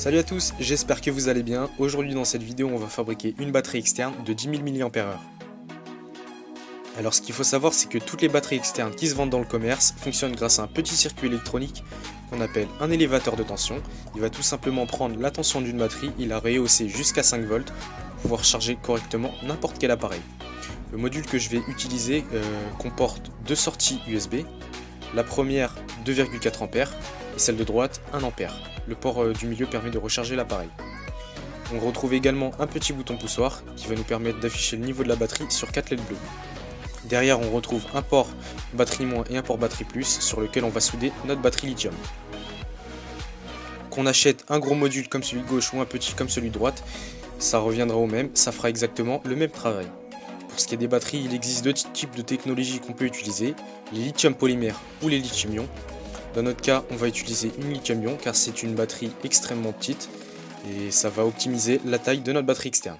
Salut à tous, j'espère que vous allez bien. Aujourd'hui dans cette vidéo on va fabriquer une batterie externe de 10 000 mAh. Alors ce qu'il faut savoir c'est que toutes les batteries externes qui se vendent dans le commerce fonctionnent grâce à un petit circuit électronique qu'on appelle un élévateur de tension. Il va tout simplement prendre la tension d'une batterie et la rehausser jusqu'à 5 volts pour pouvoir charger correctement n'importe quel appareil. Le module que je vais utiliser comporte deux sorties USB. La première 2,4 A et celle de droite 1 A. Le port du milieu permet de recharger l'appareil. On retrouve également un petit bouton poussoir qui va nous permettre d'afficher le niveau de la batterie sur 4 LED bleues. Derrière on retrouve un port batterie moins et un port batterie plus sur lequel on va souder notre batterie lithium. Qu'on achète un gros module comme celui de gauche ou un petit comme celui de droite, ça reviendra au même, ça fera exactement le même travail. Pour ce qui est des batteries, il existe deux types de technologies qu'on peut utiliser, les lithium polymères ou les lithium-ion. Dans notre cas, on va utiliser une lithium-ion car c'est une batterie extrêmement petite et ça va optimiser la taille de notre batterie externe.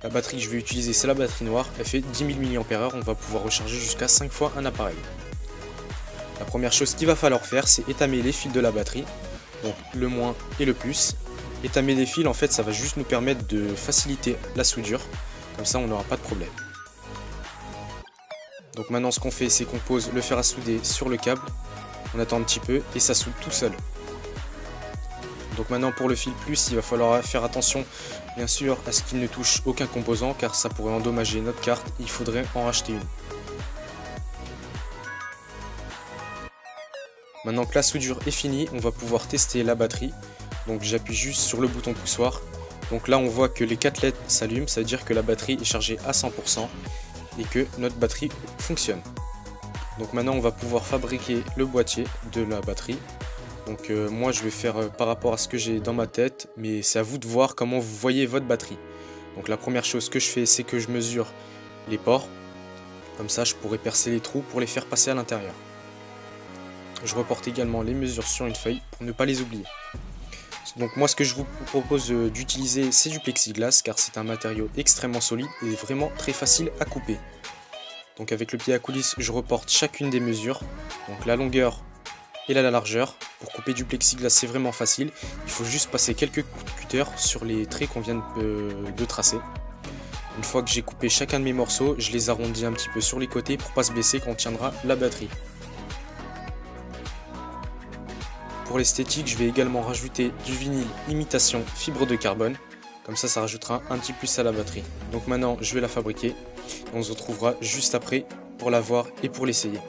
La batterie que je vais utiliser, c'est la batterie noire, elle fait 10 000 mAh, on va pouvoir recharger jusqu'à 5 fois un appareil. La première chose qu'il va falloir faire, c'est étamer les fils de la batterie, donc le moins et le plus. Étamer les fils, en fait, ça va juste nous permettre de faciliter la soudure, comme ça on n'aura pas de problème. Donc maintenant ce qu'on fait, c'est qu'on pose le fer à souder sur le câble, on attend un petit peu et ça soude tout seul. Donc maintenant pour le fil plus, il va falloir faire attention bien sûr à ce qu'il ne touche aucun composant car ça pourrait endommager notre carte, il faudrait en racheter une. Maintenant que la soudure est finie, on va pouvoir tester la batterie. Donc j'appuie juste sur le bouton poussoir. Donc là on voit que les 4 LED s'allument, ça veut dire que la batterie est chargée à 100% et que notre batterie fonctionne. Donc maintenant on va pouvoir fabriquer le boîtier de la batterie. Donc moi je vais faire par rapport à ce que j'ai dans ma tête, mais c'est à vous de voir comment vous voyez votre batterie. Donc la première chose que je fais, c'est que je mesure les ports. Comme ça je pourrai percer les trous pour les faire passer à l'intérieur. Je reporte également les mesures sur une feuille pour ne pas les oublier. Donc moi ce que je vous propose d'utiliser, c'est du plexiglas car c'est un matériau extrêmement solide et vraiment très facile à couper. Donc avec le pied à coulisse, je reporte chacune des mesures, donc la longueur et la largeur. Pour couper du plexiglas, c'est vraiment facile, il faut juste passer quelques coups de cutter sur les traits qu'on vient de tracer. Une fois que j'ai coupé chacun de mes morceaux, je les arrondis un petit peu sur les côtés pour pas se baisser quand on tiendra la batterie. Pour l'esthétique, je vais également rajouter du vinyle imitation fibre de carbone. Comme ça rajoutera un petit plus à la batterie. Donc maintenant, je vais la fabriquer. On se retrouvera juste après pour la voir et pour l'essayer.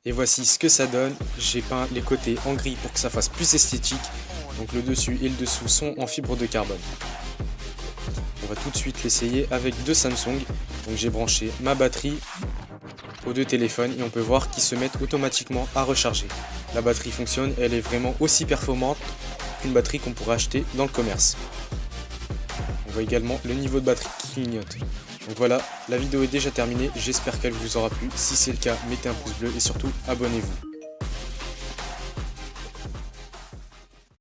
Et voici ce que ça donne. J'ai peint les côtés en gris pour que ça fasse plus esthétique. Donc le dessus et le dessous sont en fibre de carbone. On va tout de suite l'essayer avec deux Samsung. Donc j'ai branché ma batterie aux deux téléphones et on peut voir qu'ils se mettent automatiquement à recharger. La batterie fonctionne, elle est vraiment aussi performante qu'une batterie qu'on pourrait acheter dans le commerce. On voit également le niveau de batterie qui clignote. Donc voilà, la vidéo est déjà terminée, j'espère qu'elle vous aura plu. Si c'est le cas, mettez un pouce bleu et surtout abonnez-vous.